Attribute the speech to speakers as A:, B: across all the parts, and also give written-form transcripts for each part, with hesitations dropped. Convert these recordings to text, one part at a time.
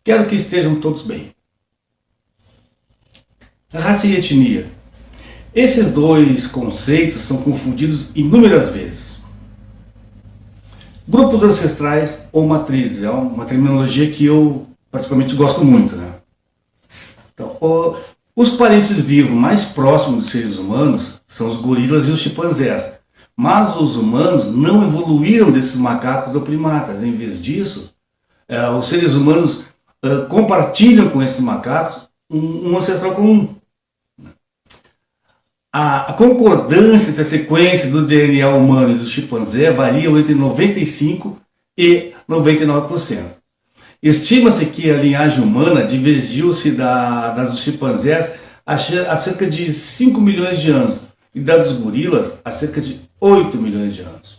A: Quero que estejam todos bem. Raça e etnia. Esses dois conceitos são confundidos inúmeras vezes. Grupos ancestrais ou matrizes é uma terminologia que eu particularmente gosto muito, né? Então, os parentes vivos mais próximos dos seres humanos são os gorilas e os chimpanzés, mas os humanos não evoluíram desses macacos ou primatas. Em vez disso, os seres humanos compartilham com esses macacos um ancestral comum. A concordância entre a sequência do DNA humano e do chimpanzé varia entre 95% e 99%. Estima-se que a linhagem humana divergiu-se da dos chimpanzés há cerca de 5 milhões de anos e da dos gorilas há cerca de 8 milhões de anos.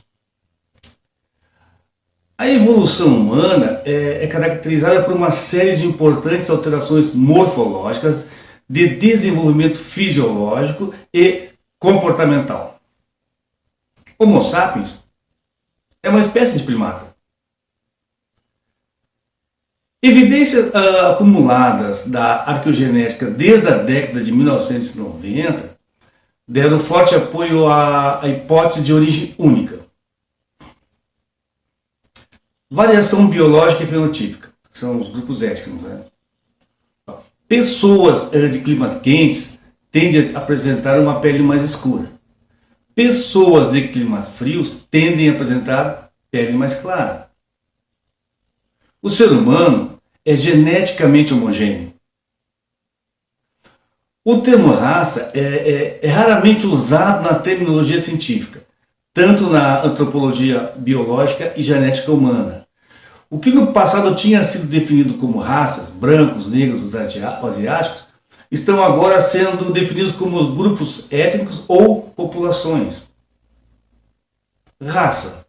A: A evolução humana é caracterizada por uma série de importantes alterações morfológicas, de desenvolvimento fisiológico e comportamental. Homo sapiens é uma espécie de primata. Evidências acumuladas da arqueogenética desde a década de 1990 deram forte apoio à hipótese de origem única. Variação biológica e fenotípica, que são os grupos étnicos, né? Pessoas de climas quentes tendem a apresentar uma pele mais escura. Pessoas de climas frios tendem a apresentar pele mais clara. O ser humano é geneticamente homogêneo. O termo raça é raramente usado na terminologia científica, tanto na antropologia biológica e genética humana. O que no passado tinha sido definido como raças, brancos, negros, asiáticos, estão agora sendo definidos como grupos étnicos ou populações. Raça.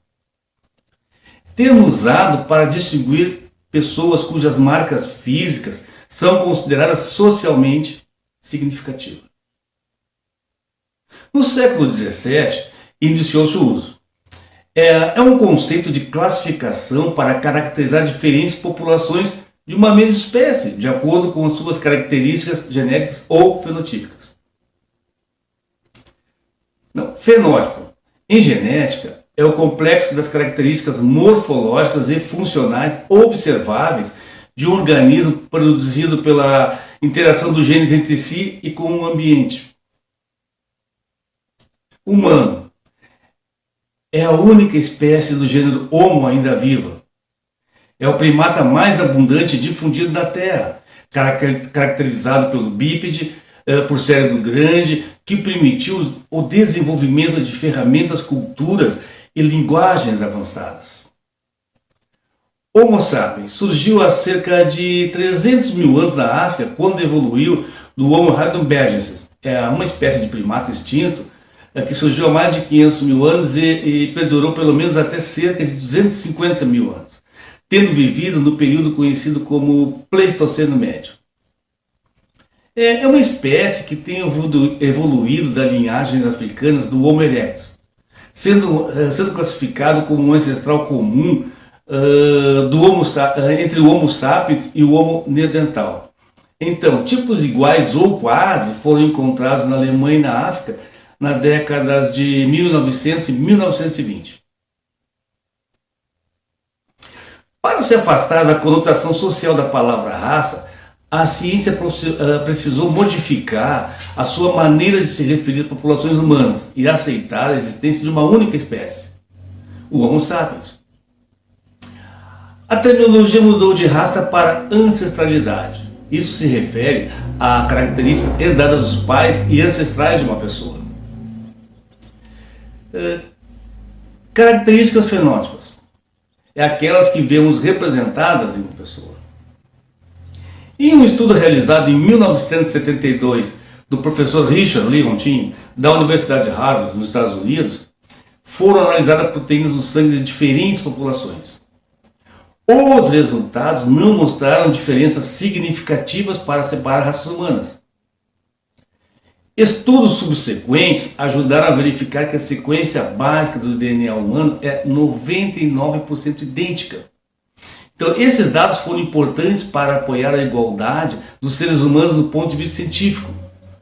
A: Termo usado para distinguir pessoas cujas marcas físicas são consideradas socialmente significativas. No século XVII, iniciou-se o uso. É um conceito de classificação para caracterizar diferentes populações de uma mesma espécie, de acordo com suas características genéticas ou fenotípicas. Fenótipo. Em genética, é o complexo das características morfológicas e funcionais observáveis de um organismo produzido pela interação dos genes entre si e com o ambiente. Humano. É a única espécie do gênero Homo ainda viva. É o primata mais abundante e difundido na Terra, caracterizado pelo bípede, por cérebro grande, que permitiu o desenvolvimento de ferramentas, culturas e linguagens avançadas. Homo sapiens surgiu há cerca de 300 mil anos na África, quando evoluiu do Homo heidelbergensis, uma espécie de primata extinto, que surgiu há mais de 500 mil anos e perdurou pelo menos até cerca de 250 mil anos, tendo vivido no período conhecido como Pleistoceno Médio. É uma espécie que tem evoluído da linhagem africanas do Homo erectus, sendo classificado como um ancestral comum entre o Homo sapiens e o Homo neandertal. Então, tipos iguais ou quase foram encontrados na Alemanha e na África nas décadas de 1900 e 1920. Para se afastar da conotação social da palavra raça, a ciência precisou modificar a sua maneira de se referir às populações humanas e aceitar a existência de uma única espécie, o Homo sapiens. A terminologia mudou de raça para ancestralidade. Isso se refere a características herdadas dos pais e ancestrais de uma pessoa. Características fenótipas. Aquelas que vemos representadas em uma pessoa. Em um estudo realizado em 1972 do professor Richard Lewontin, da Universidade de Harvard, nos Estados Unidos, foram analisadas proteínas no sangue de diferentes populações. Os resultados não mostraram diferenças significativas para separar raças humanas. Estudos subsequentes ajudaram a verificar que a sequência básica do DNA humano é 99% idêntica, Então, esses dados foram importantes para apoiar a igualdade dos seres humanos do ponto de vista científico,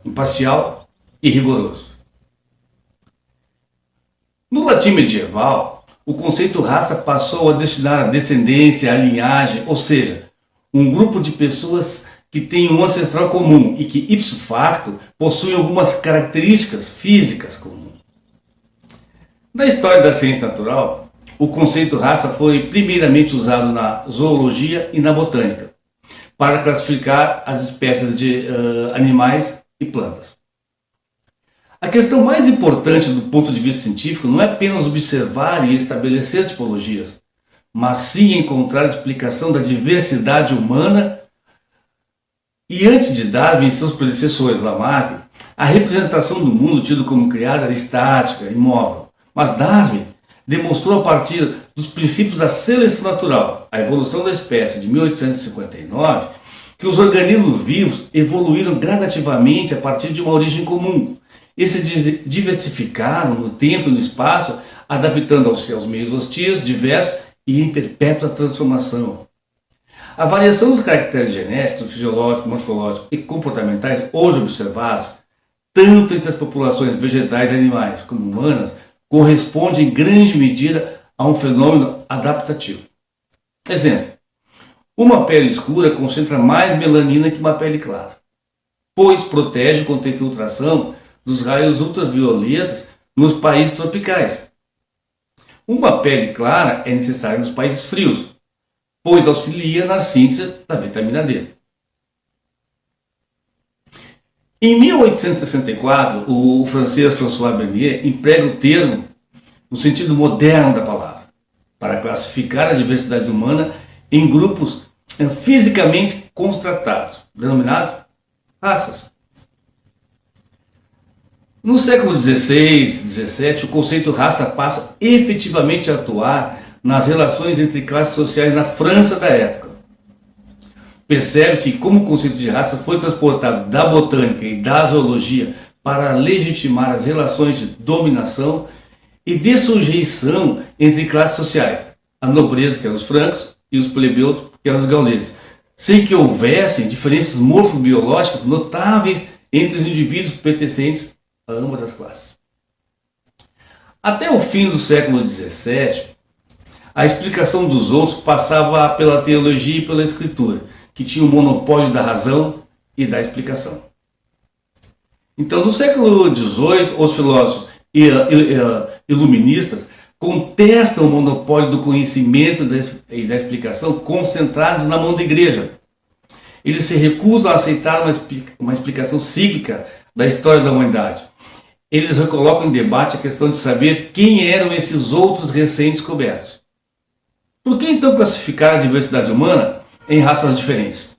A: imparcial e rigoroso. No latim medieval, o conceito raça passou a destinar a descendência, a linhagem, ou seja, um grupo de pessoas que têm um ancestral comum e que, ipso facto, possuem algumas características físicas comuns. Na história da ciência natural, o conceito raça foi primeiramente usado na zoologia e na botânica, para classificar as espécies de animais e plantas. A questão mais importante do ponto de vista científico não é apenas observar e estabelecer tipologias, mas sim encontrar explicação da diversidade humana. E antes de Darwin e seus predecessores, Lamarck, a representação do mundo tido como criado era estática, imóvel. Mas Darwin demonstrou a partir dos princípios da seleção natural, a evolução da espécie de 1859, que os organismos vivos evoluíram gradativamente a partir de uma origem comum e se diversificaram no tempo e no espaço, adaptando aos meios hostis, diversos e em perpétua transformação. A variação dos caracteres genéticos, fisiológicos, morfológicos e comportamentais hoje observados, tanto entre as populações vegetais e animais como humanas, corresponde em grande medida a um fenômeno adaptativo. Exemplo: uma pele escura concentra mais melanina que uma pele clara, pois protege contra a infiltração dos raios ultravioletas nos países tropicais. Uma pele clara é necessária nos países frios, pois auxilia na síntese da vitamina D. Em 1864, o francês François Bernier emprega o termo no sentido moderno da palavra, para classificar a diversidade humana em grupos fisicamente constatados, denominados raças. No século XVI, XVII, o conceito raça passa efetivamente a atuar nas relações entre classes sociais na França da época. Percebe-se como o conceito de raça foi transportado da botânica e da zoologia para legitimar as relações de dominação e de sujeição entre classes sociais, a nobreza, que eram os francos, e os plebeus, que eram os gauleses, sem que houvessem diferenças morfobiológicas notáveis entre os indivíduos pertencentes a ambas as classes. Até o fim do século XVII, a explicação dos outros passava pela teologia e pela escritura, que tinha o monopólio da razão e da explicação. Então, no século XVIII, os filósofos iluministas contestam o monopólio do conhecimento e da explicação concentrados na mão da igreja. Eles se recusam a aceitar uma explicação cíclica da história da humanidade. Eles recolocam em debate a questão de saber quem eram esses outros recém-descobertos. Por que então classificar a diversidade humana em raças diferentes?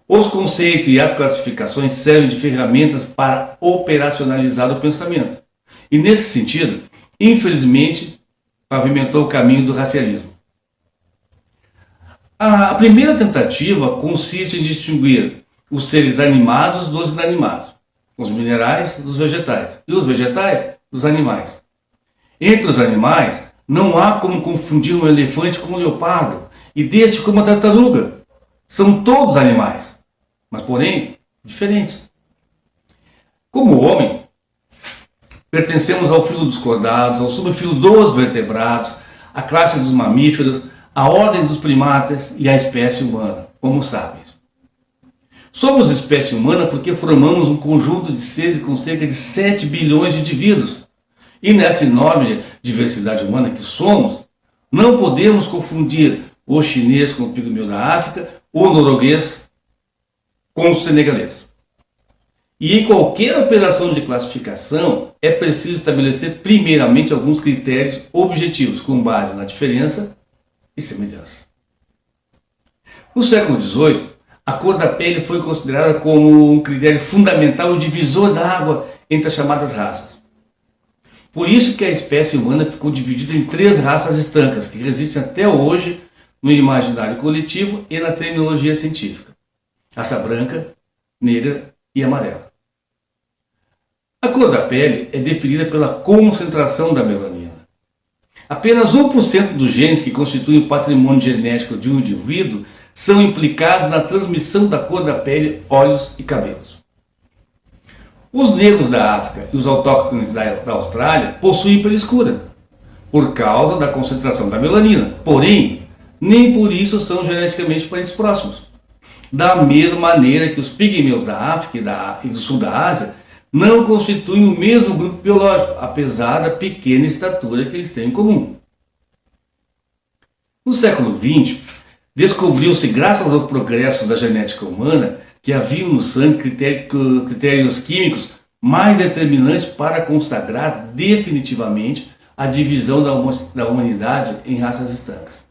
A: Os conceitos e as classificações servem de ferramentas para operacionalizar o pensamento. E nesse sentido, infelizmente, pavimentou o caminho do racialismo. A primeira tentativa consiste em distinguir os seres animados dos inanimados, os minerais dos vegetais e os vegetais dos animais. Entre os animais, não há como confundir um elefante com um leopardo e deste com uma tartaruga. São todos animais, mas porém diferentes. Como homem, pertencemos ao filo dos cordados, ao subfilo dos vertebrados, à classe dos mamíferos, à ordem dos primatas e à espécie humana, Homo sapiens. Somos espécie humana porque formamos um conjunto de seres com cerca de 7 bilhões de indivíduos. E nessa enorme diversidade humana que somos, não podemos confundir o chinês com o pigmeu da África, o norueguês com o senegalês. E em qualquer operação de classificação, é preciso estabelecer primeiramente alguns critérios objetivos, com base na diferença e semelhança. No século XVIII, a cor da pele foi considerada como um critério fundamental e divisor da água entre as chamadas raças. Por isso que a espécie humana ficou dividida em 3 raças estancas, que resistem até hoje no imaginário coletivo e na terminologia científica: raça branca, negra e amarela. A cor da pele é definida pela concentração da melanina. Apenas 1% dos genes que constituem o patrimônio genético de um indivíduo são implicados na transmissão da cor da pele, olhos e cabelos. Os negros da África e os autóctones da Austrália possuem pele escura, por causa da concentração da melanina. Porém, nem por isso são geneticamente parentes próximos. Da mesma maneira que os pigmeus da África e do sul da Ásia não constituem o mesmo grupo biológico, apesar da pequena estatura que eles têm em comum. No século XX, descobriu-se, graças ao progresso da genética humana, que haviam no sangue critérios químicos mais determinantes para consagrar definitivamente a divisão da humanidade em raças estancas.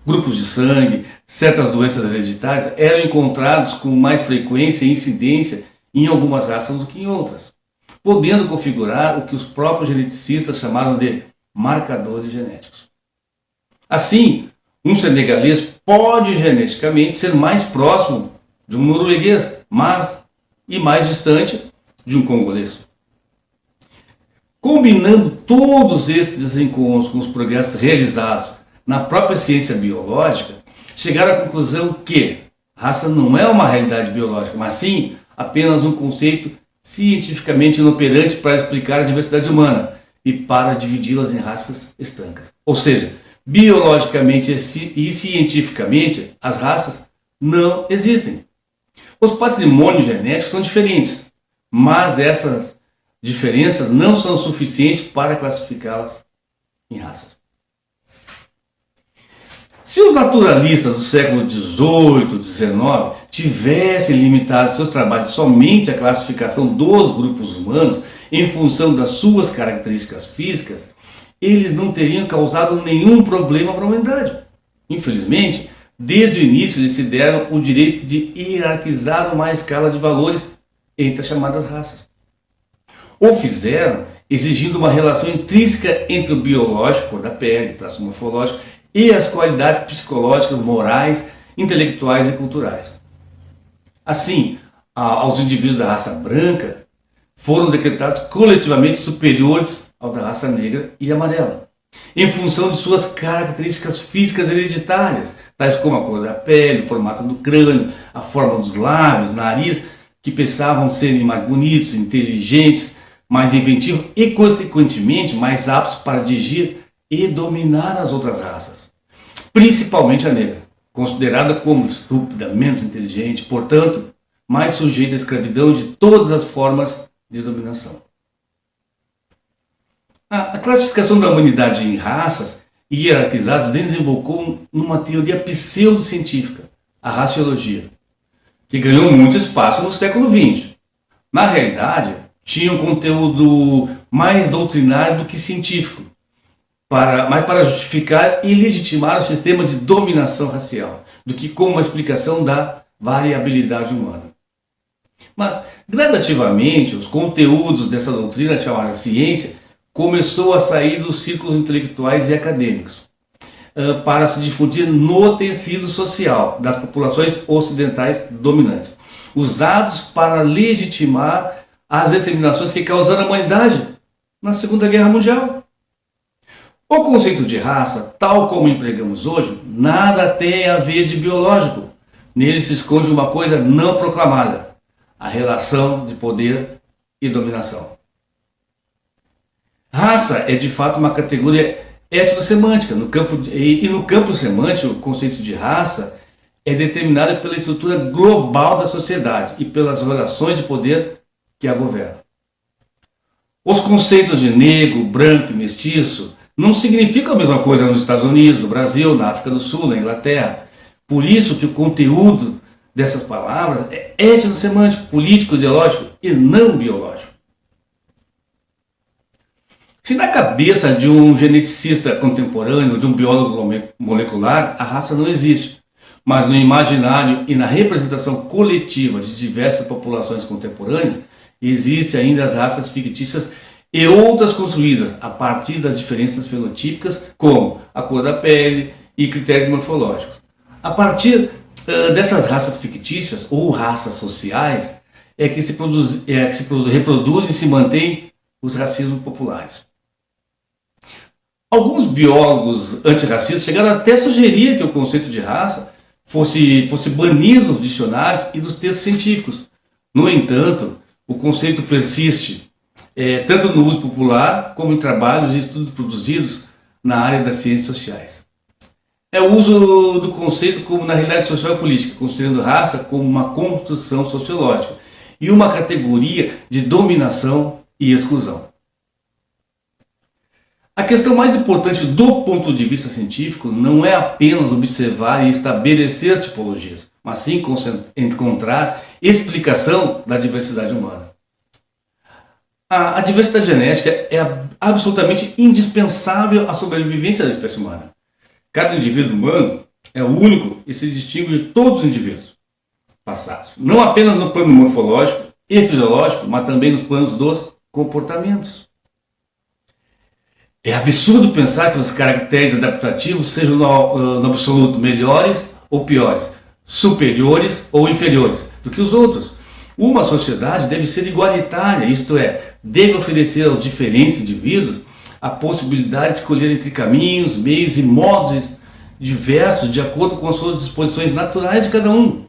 A: Grupos de sangue, certas doenças hereditárias eram encontrados com mais frequência e incidência em algumas raças do que em outras, podendo configurar o que os próprios geneticistas chamaram de marcadores genéticos. Assim, um senegalês pode geneticamente ser mais próximo de um norueguês, e mais distante de um congolês. Combinando todos esses desencontros com os progressos realizados na própria ciência biológica, chegaram à conclusão que raça não é uma realidade biológica, mas sim apenas um conceito cientificamente inoperante para explicar a diversidade humana e para dividi-las em raças estancas. Ou seja, biologicamente e cientificamente, as raças não existem. Os patrimônios genéticos são diferentes, mas essas diferenças não são suficientes para classificá-las em raças. Se os naturalistas do século XVIII, XIX tivessem limitado seus trabalhos somente à classificação dos grupos humanos em função das suas características físicas, eles não teriam causado nenhum problema para a humanidade. Infelizmente, desde o início eles se deram o direito de hierarquizar uma escala de valores entre as chamadas raças. O fizeram exigindo uma relação intrínseca entre o biológico, da pele, traço morfológico, e as qualidades psicológicas, morais, intelectuais e culturais. Assim, aos indivíduos da raça branca foram decretados coletivamente superiores ao da raça negra e amarela, em função de suas características físicas hereditárias, tais como a cor da pele, o formato do crânio, a forma dos lábios, nariz, que pensavam serem mais bonitos, inteligentes, mais inventivos e, consequentemente, mais aptos para dirigir e dominar as outras raças, principalmente a negra, considerada como estúpida, menos inteligente, portanto, mais sujeita à escravidão de todas as formas de dominação. A classificação da humanidade em raças hierarquizadas desembocou numa teoria pseudocientífica, a raciologia, que ganhou muito espaço no século XX. Na realidade, tinha um conteúdo mais doutrinário do que científico, mas para justificar e legitimar o sistema de dominação racial, do que como uma explicação da variabilidade humana. Mas, gradativamente, os conteúdos dessa doutrina chamada ciência começou a sair dos círculos intelectuais e acadêmicos, para se difundir no tecido social das populações ocidentais dominantes, usados para legitimar as exterminações que causaram a humanidade na Segunda Guerra Mundial. O conceito de raça, tal como empregamos hoje, nada tem a ver de biológico. Nele se esconde uma coisa não proclamada: a relação de poder e dominação. Raça é de fato uma categoria etnossemântica. No campo semântico, o conceito de raça é determinado pela estrutura global da sociedade e pelas relações de poder que a governam. Os conceitos de negro, branco e mestiço não significam a mesma coisa nos Estados Unidos, no Brasil, na África do Sul, na Inglaterra. Por isso que o conteúdo dessas palavras é etnossemântico, político, ideológico e não biológico. Se na cabeça de um geneticista contemporâneo, de um biólogo molecular, a raça não existe, mas no imaginário e na representação coletiva de diversas populações contemporâneas, existem ainda as raças fictícias e outras construídas a partir das diferenças fenotípicas, como a cor da pele e critérios morfológicos. A partir dessas raças fictícias ou raças sociais é que se reproduzem e se mantêm os racismos populares. Alguns biólogos antirracistas chegaram até a sugerir que o conceito de raça fosse banido dos dicionários e dos textos científicos. No entanto, o conceito persiste, tanto no uso popular como em trabalhos e estudos produzidos na área das ciências sociais. É o uso do conceito como na realidade social e política, considerando raça como uma construção sociológica e uma categoria de dominação e exclusão. A questão mais importante do ponto de vista científico não é apenas observar e estabelecer tipologias, mas sim encontrar explicação da diversidade humana. A diversidade genética é absolutamente indispensável à sobrevivência da espécie humana. Cada indivíduo humano é único e se distingue de todos os indivíduos passados, não apenas no plano morfológico e fisiológico, mas também nos planos dos comportamentos. É absurdo pensar que os caracteres adaptativos sejam no absoluto melhores ou piores, superiores ou inferiores do que os outros. Uma sociedade deve ser igualitária, isto é, deve oferecer aos diferentes indivíduos a possibilidade de escolher entre caminhos, meios e modos diversos de acordo com as suas disposições naturais de cada um.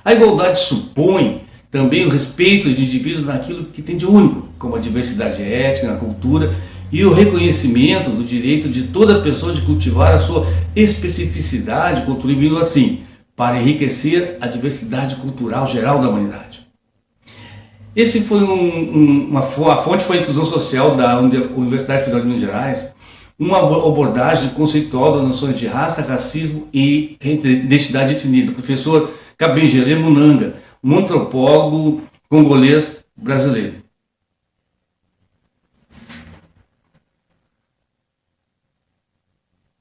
A: A igualdade supõe também o respeito de indivíduos naquilo que tem de único, como a diversidade étnica, a cultura e o reconhecimento do direito de toda pessoa de cultivar a sua especificidade, contribuindo assim para enriquecer a diversidade cultural geral da humanidade. Esse foi a fonte foi a inclusão social da Universidade Federal de Minas Gerais, uma abordagem conceitual das noções de raça, racismo e identidade etnia, do professor Kabengele Munanga, um antropólogo congolês brasileiro.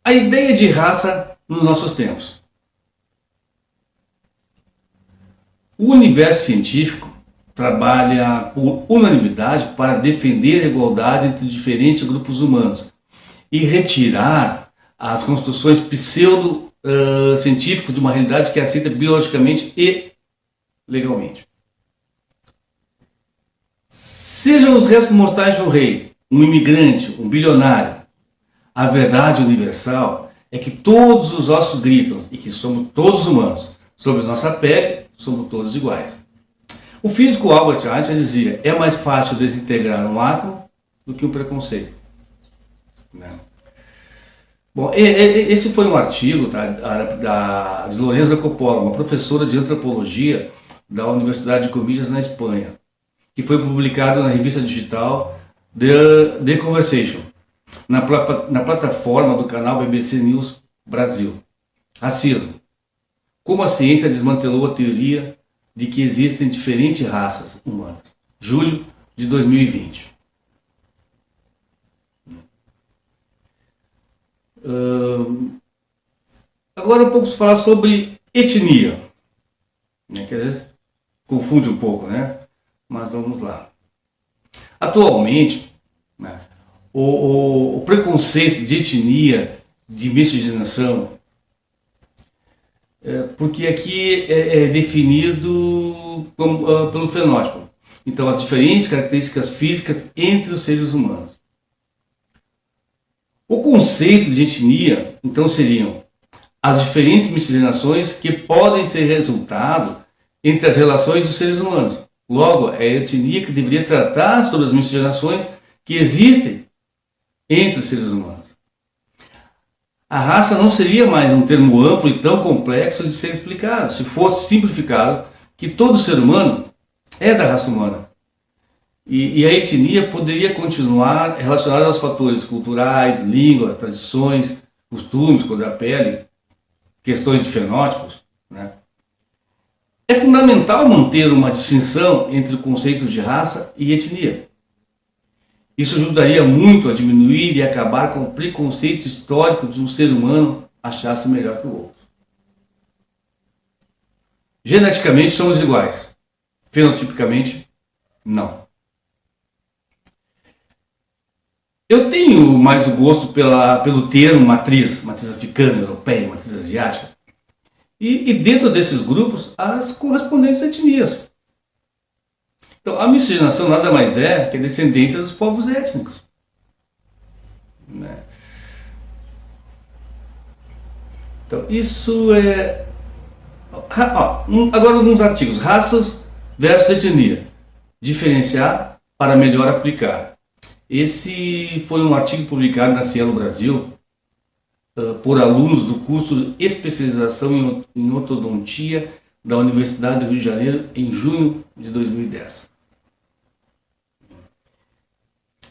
A: A ideia de raça nos nossos tempos. O universo científico trabalha por unanimidade para defender a igualdade entre diferentes grupos humanos e retirar as construções pseudo-científicas de uma realidade que é aceita biologicamente e legalmente. Sejam os restos mortais de um rei, um imigrante, um bilionário, a verdade universal é que todos os ossos gritam e que somos todos humanos. Sobre nossa pele, somos todos iguais. O físico Albert Einstein dizia: é mais fácil desintegrar um átomo do que um preconceito. Né? Bom, esse foi um artigo de Lorenza Coppola, uma professora de antropologia da Universidade de Comillas, na Espanha, que foi publicado na revista digital The Conversation, na plataforma do canal BBC News Brasil. Racismo. Como a ciência desmantelou a teoria de que existem diferentes raças humanas. Julho de 2020. Agora um pouco falar sobre etnia. Né? Que às vezes confunde um pouco, né? Mas vamos lá. Atualmente, né, o preconceito de etnia, de miscigenação, porque aqui é definido pelo fenótipo. Então, as diferentes características físicas entre os seres humanos. O conceito de etnia, então, seriam as diferentes miscigenações que podem ser resultado entre as relações dos seres humanos. Logo, é a etnia que deveria tratar sobre as miscigenações que existem entre os seres humanos. A raça não seria mais um termo amplo e tão complexo de ser explicado, se fosse simplificado que todo ser humano é da raça humana. E a etnia poderia continuar relacionada aos fatores culturais, língua, tradições, costumes, cor da pele, questões de fenótipos. Né? É fundamental manter uma distinção entre o conceito de raça e etnia. Isso ajudaria muito a diminuir e acabar com o preconceito histórico de um ser humano achar-se melhor que o outro. Geneticamente somos iguais, fenotipicamente não. Eu tenho mais o gosto pelo termo matriz africana, europeia, matriz asiática, e dentro desses grupos as correspondentes etnias. Então, a miscigenação nada mais é que a descendência dos povos étnicos. Né? Então, isso é... Agora, alguns artigos. Raças versus etnia. Diferenciar para melhor aplicar. Esse foi um artigo publicado na Cielo Brasil por alunos do curso de especialização em ortodontia da Universidade do Rio de Janeiro em junho de 2010.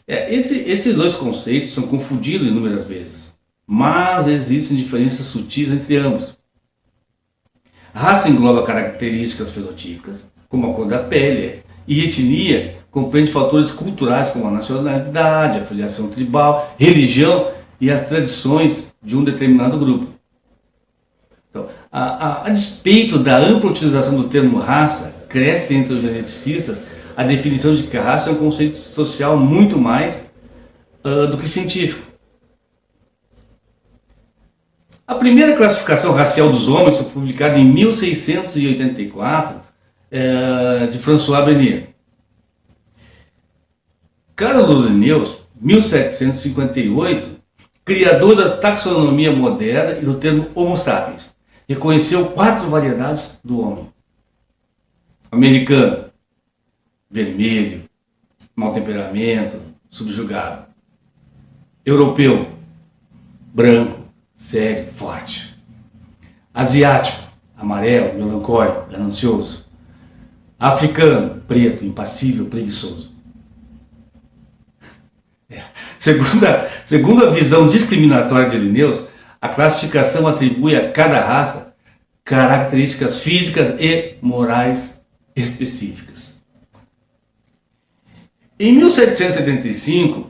A: Esses dois conceitos são confundidos inúmeras vezes, mas existem diferenças sutis entre ambos. Raça engloba características fenotípicas, como a cor da pele, e etnia compreende fatores culturais como a nacionalidade, a filiação tribal, religião e as tradições de um determinado grupo. Então, a despeito da ampla utilização do termo raça, cresce entre os geneticistas a definição de que a raça é um conceito social muito mais do que científico. A primeira classificação racial dos homens foi publicada em 1684, de François Bernier. Carlos Linnaeus, 1758, criador da taxonomia moderna e do termo Homo sapiens, reconheceu 4 variedades do homem: americano, vermelho, mau temperamento, subjugado; europeu, branco, sério, forte; asiático, amarelo, melancólico, ganancioso; africano, preto, impassível, preguiçoso. Segundo a visão discriminatória de Linnaeus, a classificação atribui a cada raça características físicas e morais específicas. Em 1775,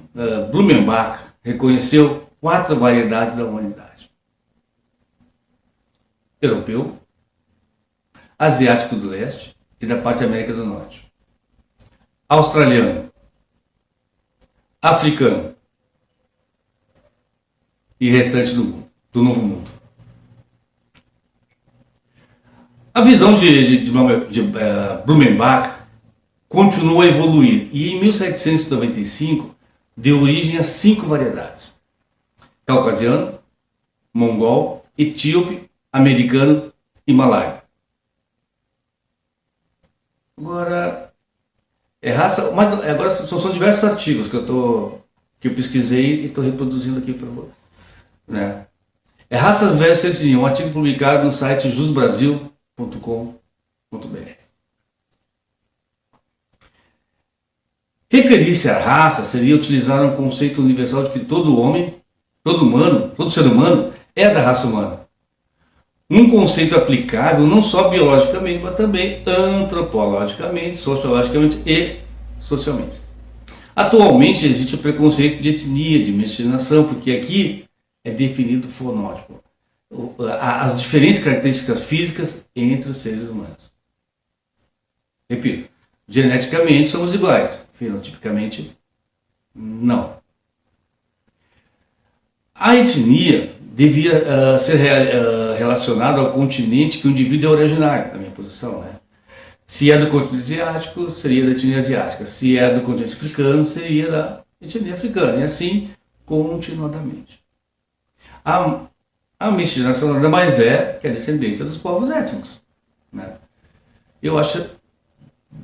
A: Blumenbach reconheceu 4 variedades da humanidade: europeu, asiático do leste e da parte da América do Norte; australiano, africano e restante do Novo Mundo. A visão de Blumenbach continuou a evoluir e em 1795 deu origem a 5 variedades: caucasiano, mongol, etíope, americano e malaio. Agora, raça, mas agora são diversos artigos que eu pesquisei e estou reproduzindo aqui para você. Né? Raças versus etnia, um artigo publicado no site jusbrasil.com.br. Referir-se à raça seria utilizar um conceito universal de que todo homem, todo ser humano é da raça humana. Um conceito aplicável não só biologicamente, mas também antropologicamente, sociologicamente e socialmente. Atualmente existe o preconceito de etnia, de miscigenação, porque aqui é definido fonótipo, as diferentes características físicas entre os seres humanos. Repito, geneticamente somos iguais, fenotipicamente não. A etnia devia ser relacionada ao continente que o indivíduo é originário, na minha posição, né? Se é do continente asiático, seria da etnia asiática; se é do continente africano, seria da etnia africana, e assim continuadamente. A miscigenação nada mais é que a descendência dos povos étnicos, né? Eu acho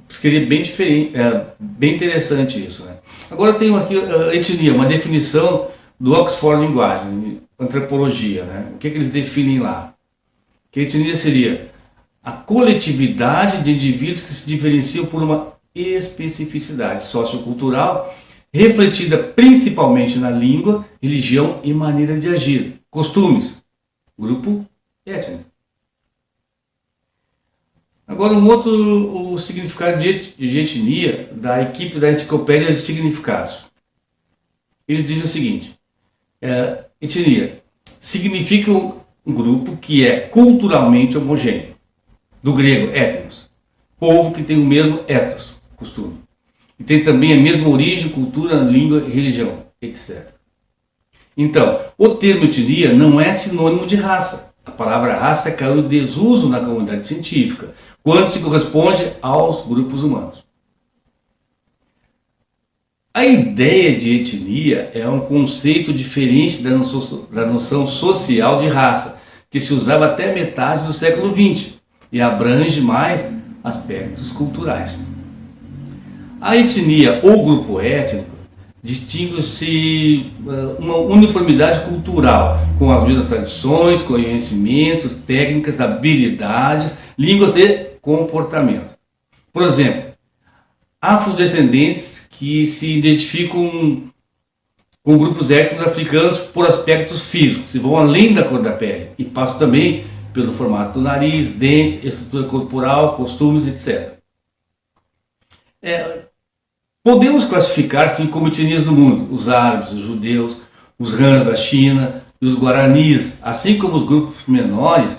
A: que seria bem diferente, bem interessante isso, né? Agora tenho aqui etnia, uma definição do Oxford Linguagem, antropologia, né? O que eles definem lá? Que a etnia seria a coletividade de indivíduos que se diferenciam por uma especificidade sociocultural refletida principalmente na língua, religião e maneira de agir, costumes, grupo étnico. Agora, um outro significado de etnia da equipe da Enciclopédia de Significados. Eles dizem o seguinte: etnia significa um grupo que é culturalmente homogêneo, do grego etnos, povo que tem o mesmo ethos, costume, e tem também a mesma origem, cultura, língua, religião, etc. Então, o termo etnia não é sinônimo de raça. A palavra raça caiu em desuso na comunidade científica, quando se corresponde aos grupos humanos. A ideia de etnia é um conceito diferente da noção social de raça, que se usava até metade do século XX e abrange mais aspectos culturais. A etnia ou grupo étnico distingue-se uma uniformidade cultural, com as mesmas tradições, conhecimentos, técnicas, habilidades, línguas e comportamento. Por exemplo, afrodescendentes que se identificam com grupos étnicos africanos por aspectos físicos, que vão além da cor da pele e passam também pelo formato do nariz, dentes, estrutura corporal, costumes, etc. Podemos classificar sim como etnias do mundo, os árabes, os judeus, os Hans da China e os guaranis, assim como os grupos menores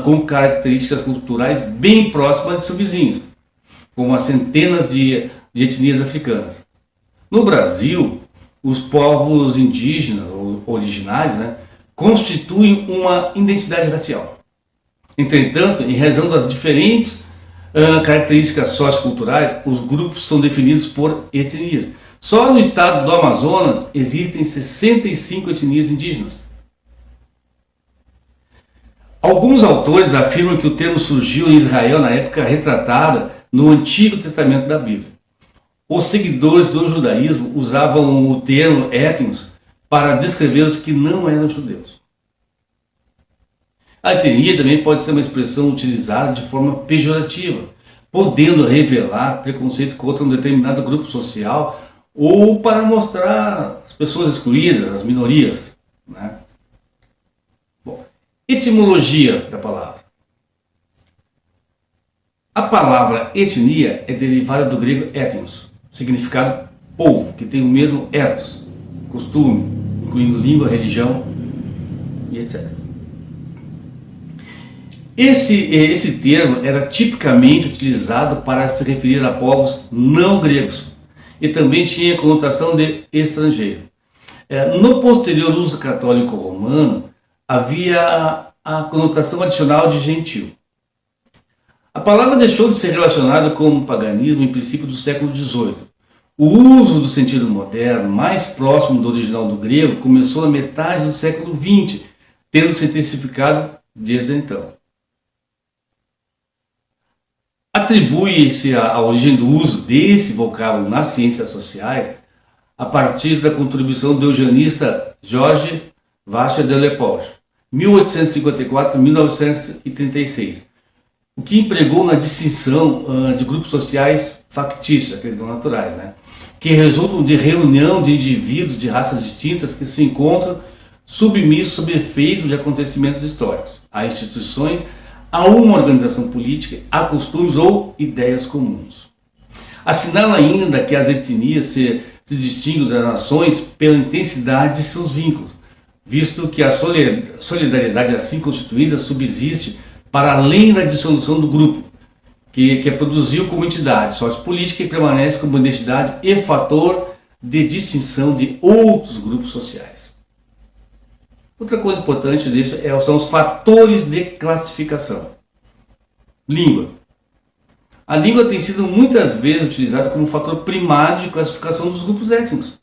A: com características culturais bem próximas de seus vizinhos, como as centenas de etnias africanas. No Brasil, os povos indígenas ou originários, constituem uma identidade racial. Entretanto, em razão das diferentes características socioculturais, os grupos são definidos por etnias. Só no estado do Amazonas existem 65 etnias indígenas. Alguns autores afirmam que o termo surgiu em Israel na época retratada no Antigo Testamento da Bíblia. Os seguidores do judaísmo usavam o termo étnicos para descrever os que não eram judeus. A etnia também pode ser uma expressão utilizada de forma pejorativa, podendo revelar preconceito contra um determinado grupo social ou para mostrar as pessoas excluídas, as minorias. Bom, etimologia da palavra. A palavra etnia é derivada do grego ethnos, significado povo, que tem o mesmo ethos, costume, incluindo língua, religião e etc. Esse termo era tipicamente utilizado para se referir a povos não gregos e também tinha conotação de estrangeiro. No posterior uso católico romano, havia a conotação adicional de gentil. A palavra deixou de ser relacionada com o paganismo em princípio do século XVIII. O uso do sentido moderno, mais próximo do original do grego, começou na metade do século XX, tendo se intensificado desde então. Atribui-se a origem do uso desse vocábulo nas ciências sociais a partir da contribuição do eugenista Georges Vacher de Lepage, 1854-1936, o que empregou na distinção de grupos sociais factícios, aqueles não naturais, que resultam de reunião de indivíduos de raças distintas que se encontram submissos sob efeitos de acontecimentos históricos, a instituições, a uma organização política, a costumes ou ideias comuns. Assinala ainda que as etnias se distinguem das nações pela intensidade de seus vínculos, visto que a solidariedade assim constituída subsiste para além da dissolução do grupo, que produziu como entidade sociopolítica e permanece como identidade e fator de distinção de outros grupos sociais. Outra coisa importante disso são os fatores de classificação. Língua. A língua tem sido muitas vezes utilizada como fator primário de classificação dos grupos étnicos,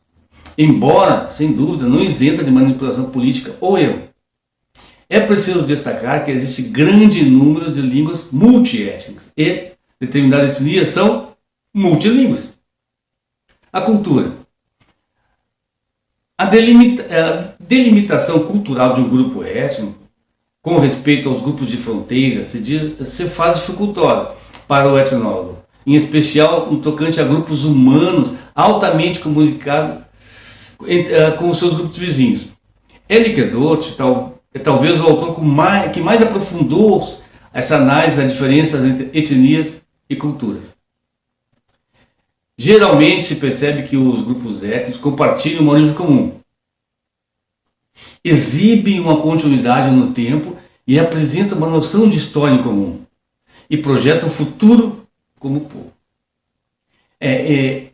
A: embora, sem dúvida, não isenta de manipulação política ou erro. É preciso destacar que existe grande número de línguas multiétnicas e determinadas etnias são multilíngues. A cultura. A delimitação cultural de um grupo étnico, com respeito aos grupos de fronteira, se faz dificultosa para o etnólogo, em especial no tocante a grupos humanos altamente comunicados com os seus grupos vizinhos. Elie Kedot é talvez o autor que mais aprofundou essa análise das diferenças entre etnias e culturas. Geralmente se percebe que os grupos étnicos compartilham uma origem comum, exibem uma continuidade no tempo e apresentam uma noção de história em comum e projetam o futuro como povo.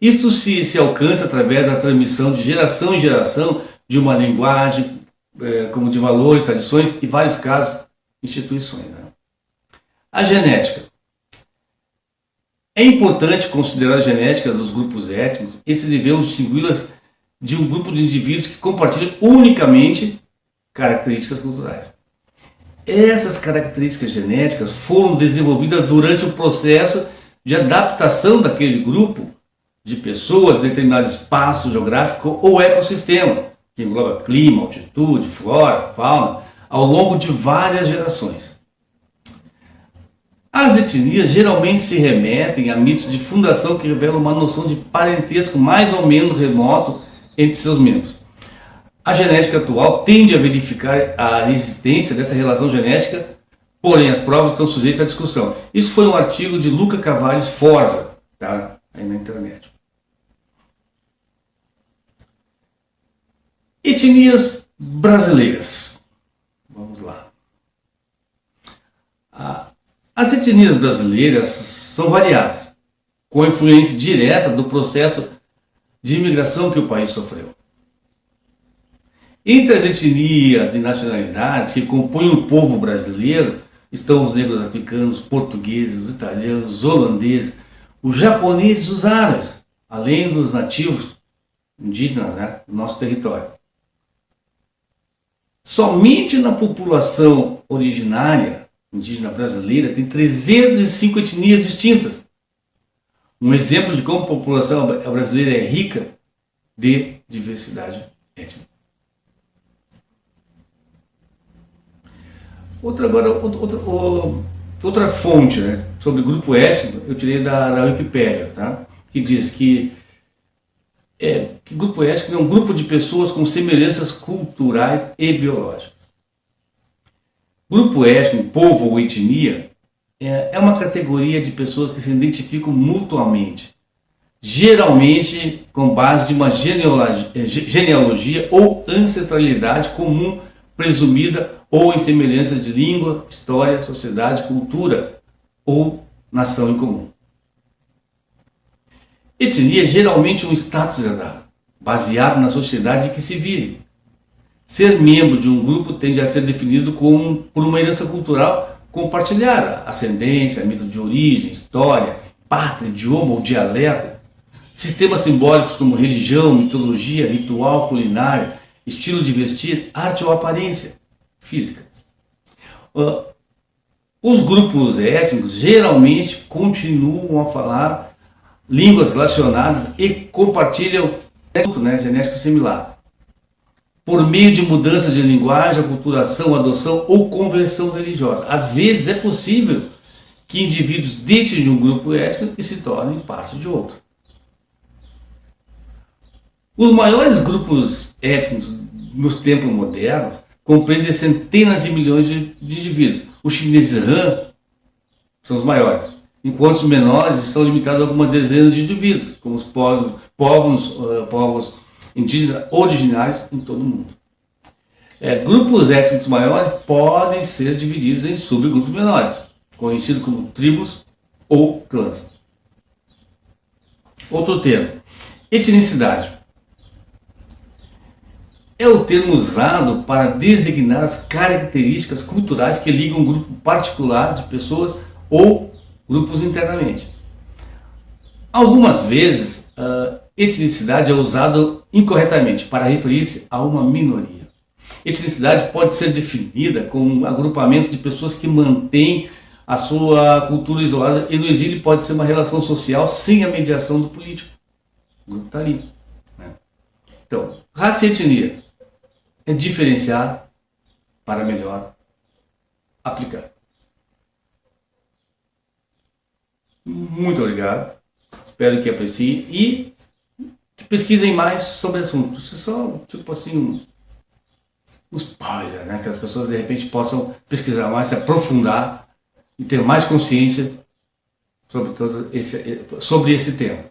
A: Isto se alcança através da transmissão de geração em geração de uma linguagem, como de valores, tradições e, em vários casos, instituições. A genética. É importante considerar a genética dos grupos étnicos e se devemos distingui-las de um grupo de indivíduos que compartilham unicamente características culturais. Essas características genéticas foram desenvolvidas durante o processo de adaptação daquele grupo de pessoas em determinado espaço geográfico ou ecossistema, que engloba clima, altitude, flora, fauna, ao longo de várias gerações. As etnias geralmente se remetem a mitos de fundação que revelam uma noção de parentesco mais ou menos remoto entre seus membros. A genética atual tende a verificar a existência dessa relação genética, porém as provas estão sujeitas à discussão. Isso foi um artigo de Luca Cavalli Forza, tá? Aí na internet. Etnias brasileiras. Vamos lá. As etnias brasileiras são variadas, com influência direta do processo de imigração que o país sofreu. Entre as etnias e nacionalidades que compõem o povo brasileiro estão os negros africanos, portugueses, os italianos, os holandeses, os japoneses e os árabes, além dos nativos indígenas, né, do nosso território. Somente na população originária indígena brasileira tem 305 etnias distintas. Um exemplo de como a população brasileira é rica de diversidade étnica. Outra fonte, né, sobre grupo étnico, eu tirei da Wikipédia, tá? Que diz que grupo étnico é um grupo de pessoas com semelhanças culturais e biológicas. Grupo étnico, povo ou etnia, é uma categoria de pessoas que se identificam mutuamente, geralmente com base de uma genealogia ou ancestralidade comum presumida ou em semelhança de língua, história, sociedade, cultura ou nação em comum. Etnia é geralmente um status herdado, baseado na sociedade em que se vive. Ser membro de um grupo tende a ser definido por uma herança cultural compartilhada, ascendência, mito de origem, história, pátria, idioma ou dialeto, sistemas simbólicos como religião, mitologia, ritual, culinária, estilo de vestir, arte ou aparência física. Os grupos étnicos geralmente continuam a falar línguas relacionadas e compartilham genético similar, por meio de mudança de linguagem, aculturação, adoção ou conversão religiosa. Às vezes é possível que indivíduos deixem de um grupo étnico e se tornem parte de outro. Os maiores grupos étnicos nos tempos modernos compreendem centenas de milhões de indivíduos. Os chineses Han são os maiores, enquanto os menores estão limitados a algumas dezenas de indivíduos, como os povos indígenas originários em todo o mundo. Grupos étnicos maiores podem ser divididos em subgrupos menores, conhecidos como tribos ou clãs. Outro termo, etnicidade. É o termo usado para designar as características culturais que ligam um grupo particular de pessoas ou grupos internamente. Algumas vezes, etnicidade é usado incorretamente para referir-se a uma minoria. Etnicidade pode ser definida como um agrupamento de pessoas que mantêm a sua cultura isolada e no exílio pode ser uma relação social sem a mediação do político. O grupo está ali. Né? Então, raça e etnia é diferenciar para melhor aplicar. Muito obrigado. Espero que apreciem e pesquisem mais sobre o assunto. Isso é só, tipo assim, um spoiler, né? Que as pessoas de repente possam pesquisar mais, se aprofundar e ter mais consciência sobre esse tema.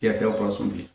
A: E até o próximo vídeo.